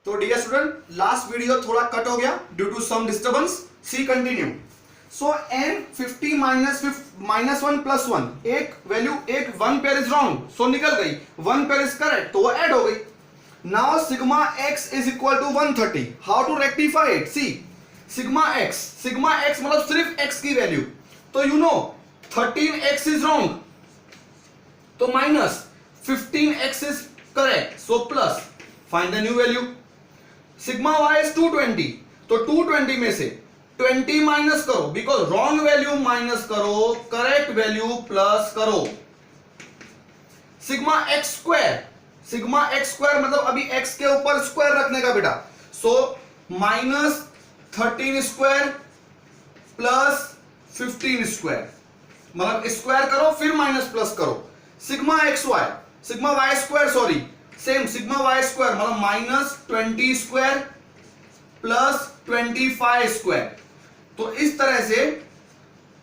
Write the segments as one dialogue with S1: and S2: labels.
S1: तो dear student, last video थोड़ा cut हो गया due to some disturbance. See continue. So n 50 minus 1 plus 1, एक वैल्यू एक one pair is wrong, so निकल गई. वन पेयर इज करेक्ट, तो वो ऐड हो गई. Now sigma x is equal to 130. How to rectify it? See sigma x मतलब सिर्फ x की वैल्यू. तो you know 13x is wrong, तो minus 15x is correct, so plus. Find the new value. Sigma y is 220, तो 220 में से 20 minus करो, because wrong value minus करो, करेक्ट वैल्यू प्लस करो. सिग्मा x स्क्वायर मतलब अभी x के ऊपर स्क्वायर रखने का बेटा. सो माइनस 13 स्क्वायर प्लस 15 स्क्वायर, मतलब स्क्वायर करो फिर माइनस प्लस करो. Sigma y square sorry same sigma y square मतलब माइनस 20 स्क्वायर प्लस 25 स्क्वायर. तो इस तरह से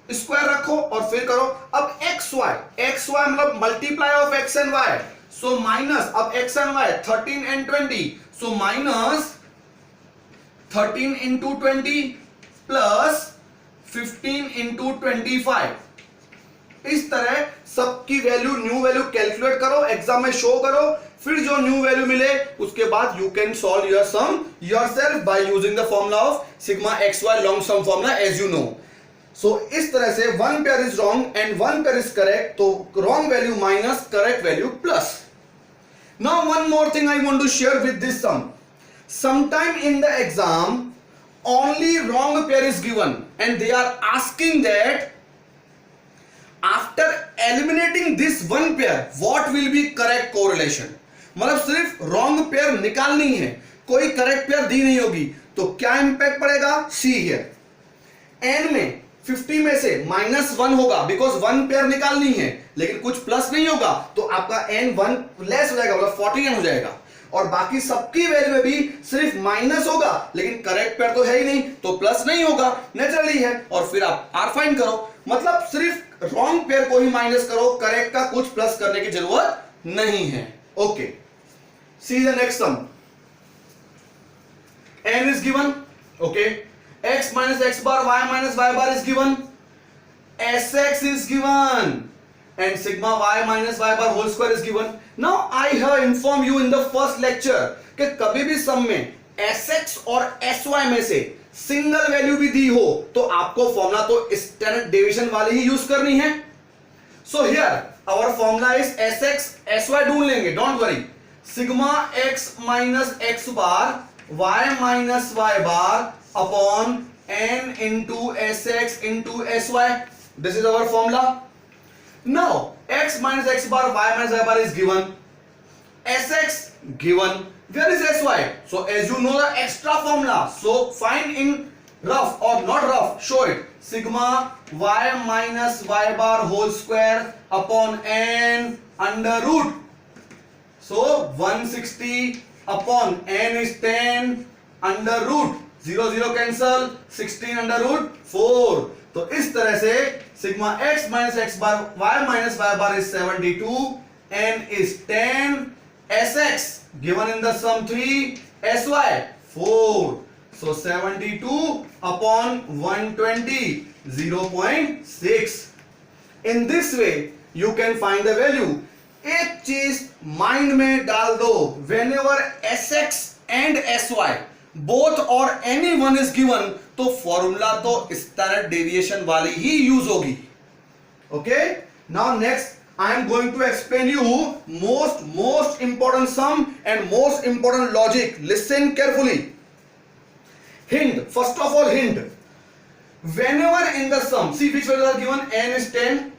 S1: स्क्वायर रखो और फिर करो. अब xy मतलब multiply of x and y, so minus अब x and y 13 and 20, so minus 13 into 20 plus 15 into 25. इस तरह सबकी वैल्यू न्यू वैल्यू कैलकुलेट करो, एग्जाम में शो करो, फिर जो न्यू वैल्यू मिले उसके बाद you can solve your sum yourself by using the formula of sigma xy long sum formula as you know. So इस तरह से one pair is wrong and one pair is correct, तो wrong value minus correct value plus. Now one more thing I want to share with this sum. Sometime in the exam only wrong pair is given and they are asking that after eliminating this one pair what will be correct correlation. मतलब सिर्फ wrong pair निकालनी है, कोई correct pair दी नहीं होगी, तो क्या impact पड़ेगा? See here. n में 50 में से माइनस 1 होगा बिकॉज वन पेयर निकालनी है, लेकिन कुछ प्लस नहीं होगा, तो आपका n 1 लेस हो जाएगा, मतलब 40n हो जाएगा. और बाकी सबकी वैल्यू में भी सिर्फ माइनस होगा, लेकिन करेक्ट पेयर तो है ही नहीं, तो प्लस नहीं होगा, नेचुरली है. और फिर आप आर फाइंड करो, मतलब सिर्फ रॉन्ग पेयर को ही माइनस करो, करेक्ट का कुछ प्लस करने की जरूरत नहीं है. Okay, see the next sum. n is given, okay, x minus x bar, y minus y bar is given, sx is given, and sigma y minus y bar whole square is given. Now I have informed you in the first lecture कि कभी भी सम में sx और sy में से single value भी दी हो तो आपको फॉर्मूला तो स्टैंडर्ड डेविएशन वाली ही यूज करनी है. So here our formula is sx sy ढूंढ लेंगे, don't worry. Sigma x minus x bar y minus y bar upon n into sx into sy. This is our formula. Now x minus x bar, y minus y bar is given, sx given. Where is sy? So as you know the extra formula, so find in rough or not rough, show it. Sigma y minus y bar whole square upon n under root. So 160 upon n is 10 under root. 0 cancel, 16 under root 4. तो इस तरह से sigma x minus x bar y minus y bar is 72, n is 10, sx given in the sum 3, sy 4. So 72 upon 120, 0.6. In this way you can find the value. एक चीज mind में डाल दो, whenever sx and sy both or any one is given, तो formula तो standard deviation वाली ही use होगी. Okay, now next I am going to explain you most important sum and most important logic. Listen carefully. Hint, first of all hint. whenever in the sum, see which values are given, n is 10,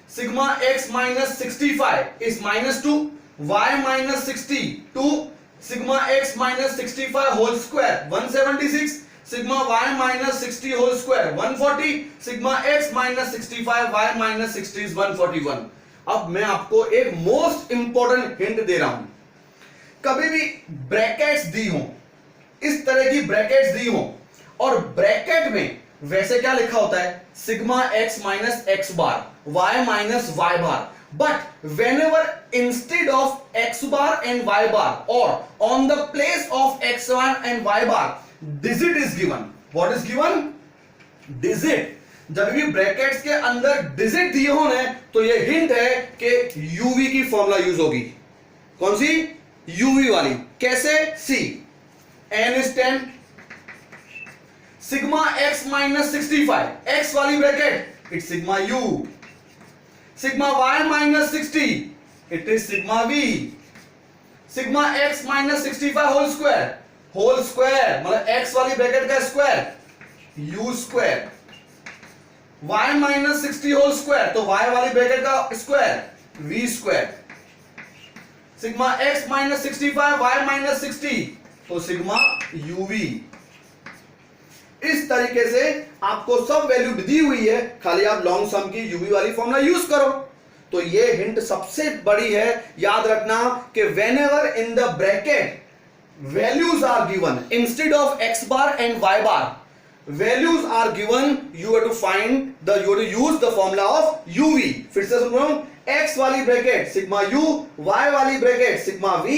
S1: sigma x minus 65 is minus 2, y minus 60 2, sigma x minus 65 whole square 176, sigma y minus 60 whole square 140, sigma x minus 65 y minus 60 is 141. अब मैं आपको एक most important hint दे रहा हूं. कभी भी brackets दी हो, इस तरह की ब्रैकेट्स दी हो, और ब्रैकेट में वैसे क्या लिखा होता है? Sigma x minus x bar, y minus y bar. but whenever instead of x bar and y bar or on the place of x bar and y bar digit is given. What is given? Digit. जब भी brackets के अंदर digit दिए होने तो ये hint है कि यूवी की फॉर्मूला यूज होगी. कौन सी? यूवी वाली. कैसे? See n is 10 sigma x minus 65 x वाली bracket it's sigma u, sigma y minus 60 it is sigma v, sigma x minus 65 whole square मतलब x वाली ब्रैकेट का square u square, y minus 60 whole square तो y वाली bracket का square v square, sigma x minus 65 y minus 60 तो sigma uv. इस तरीके से आपको सब वैल्यू दी हुई है, खाली आप लॉन्ग सम की यूवी वाली फॉर्मूला यूज करो. तो ये हिंट सबसे बड़ी है. याद रखना कि whenever in the bracket values are given instead of x bar and y bar, values are given, you have to find the, you have to use the formula of uv. फिर से सुन रहा हूं, x वाली bracket sigma u, y वाली bracket sigma v,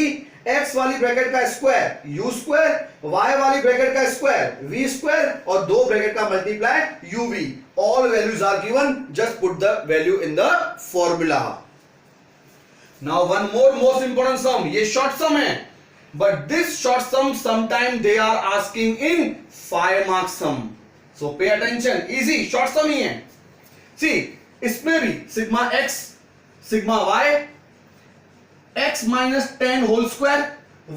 S1: x वाली bracket का square u square, y वाली bracket का स्क्वायर v स्क्वायर और दो ब्रैकेट का multiply uv. all values are given, just put the value in the formula. now one more most important sum, ये short sum है, but this short sum sometime they are asking in 5 mark sum, so pay attention. easy short sum ही है. see इसमें भी sigma x sigma y x minus 10 whole square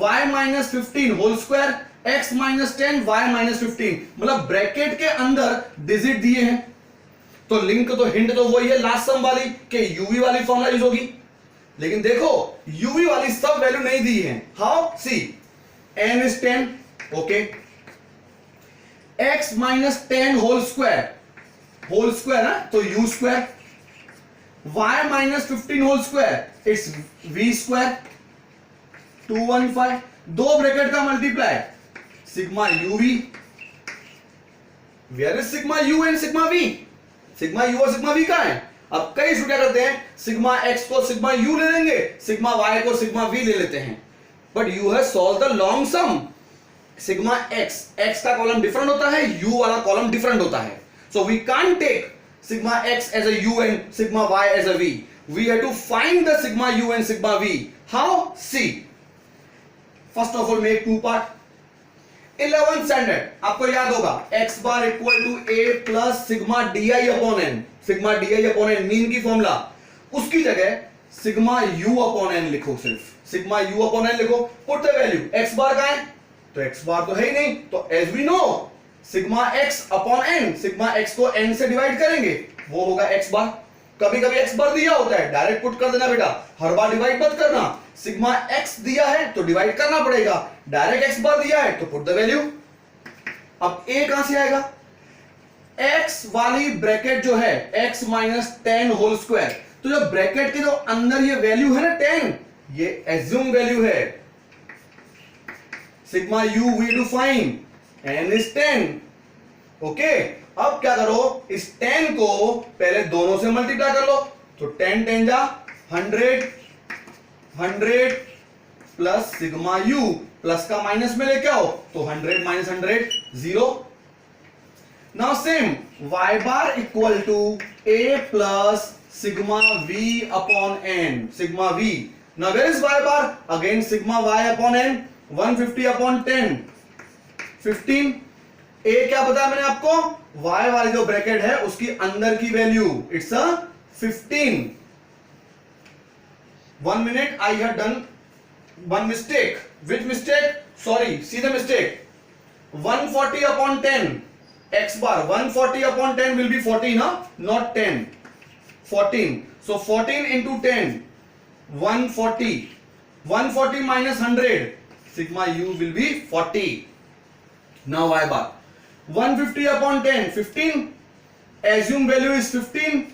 S1: y minus 15 whole square x minus 10 y minus 15 मतलब bracket के अंदर digit दिए हैं तो लिंक तो हिंट तो वही है लास्ट सम वाली कि यूवी वाली फॉर्मूला यूज होगी. लेकिन देखो यूवी वाली सब वैल्यू नहीं दी है. How? See n is 10 okay, x minus 10 whole square है तो u square, y minus 15 whole square it's v square 215, दो ब्रैकेट का multiply sigma uv. Where is sigma u and sigma v? Sigma u और sigma v कहां है? अब कई student क्या करते हैं, सिग्मा x को सिग्मा u ले लेंगे, सिग्मा y को सिग्मा v ले लेते हैं. But you have solve the long sum. Sigma x का कॉलम डिफरेंट होता है, u वाला कॉलम डिफरेंट होता है. So we can't take sigma x as a u and sigma y as a v. We have to find the sigma u and sigma v. How? See. First of all, make two part. 11th standard आपको याद होगा x bar equal to a plus sigma di upon n. sigma di upon n mean की formula, उसकी जगह sigma u upon n लिखो. सिर्फ sigma u upon n लिखो. Put the value. x bar कहां है? तो x bar तो है ही नहीं, तो as we know sigma x upon n, sigma x को n से डिवाइड करेंगे वो होगा x बार. कभी कभी x बार दिया होता है, डायरेक्ट पुट कर देना बेटा, हर बार डिवाइड मत करना. सिग्मा x दिया है तो डिवाइड करना पड़ेगा, डायरेक्ट x बार दिया है तो पुट द वैल्यू. अब a कहां से आएगा? x वाली ब्रैकेट जो है x माइनस 10 होल स्क्वायर, तो जो ब्रैकेट के जो अंदर ये वैल्यू है ना 10, ये एज्यूम वैल्यू है. Sigma u we do find n is 10 okay. अब क्या करो, इस 10 को पहले दोनों से मल्टीप्लाई कर लो तो 10 10 जा 100 प्लस सिग्मा u प्लस का माइनस में लेके आओ तो 100 minus 100 0. Now same y bar equal to a plus sigma v upon n. Sigma v. Now where is y bar? Again sigma y upon n 150 upon 10 15. a क्या बताया मैंने आपको? y वाली जो ब्रैकेट है उसकी अंदर की value it's a 15. 1 minute, I have done one mistake. Which mistake? Sorry, see the mistake. 140 upon 10 x bar. 140 upon 10 will be 14, huh? Not 10. 14. So 14 into 10 140. 140 minus 100 sigma u will be 40. Now y bar 150 upon 10 15. Assume value is 15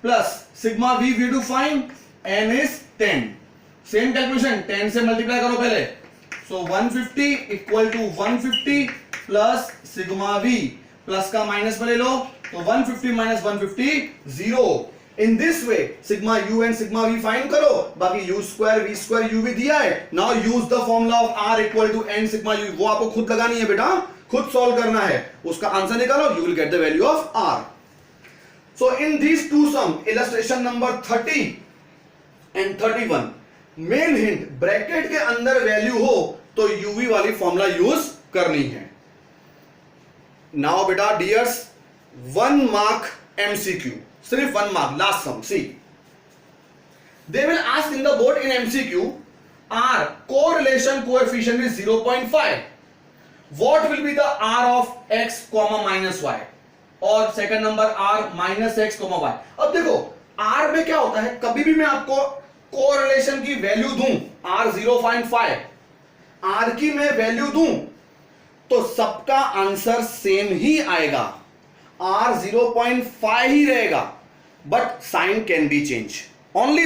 S1: plus sigma v we do find n is 10. Same calculation, 10 से multiply करो पहले. So 150 equal to 150 plus sigma v, plus का minus में ले लो तो 150 minus 150 0. In this way sigma u and sigma v find करो, बाकी u square v square u भी दिया है. Now use the formula of r equal to n sigma u, वो आपको खुद लगानी है बेटा, खुद सॉल्व करना है, उसका आंसर निकालो, you will get the value of r. So in these two sum, illustration number 30 and 31, main hint, bracket के अंदर वैल्यू हो तो यूवी वाली फॉर्मूला यूज करनी है. नाउ बेटा डियर्स, 1 मार्क MCQ, सिर्फ 1 mark, last sum. See, they will ask in the board in MCQ, R correlation coefficient is 0.5. What will be the R of x comma minus y? और second number R minus x comma y. अब देखो R में क्या होता है, कभी भी मैं आपको कोरिलेशन की वैल्यू दूं, R 0.5, R की मैं वैल्यू दूं तो सबका आंसर सेम ही आएगा, R 0.5 ही रहेगा, but sign can be change. Only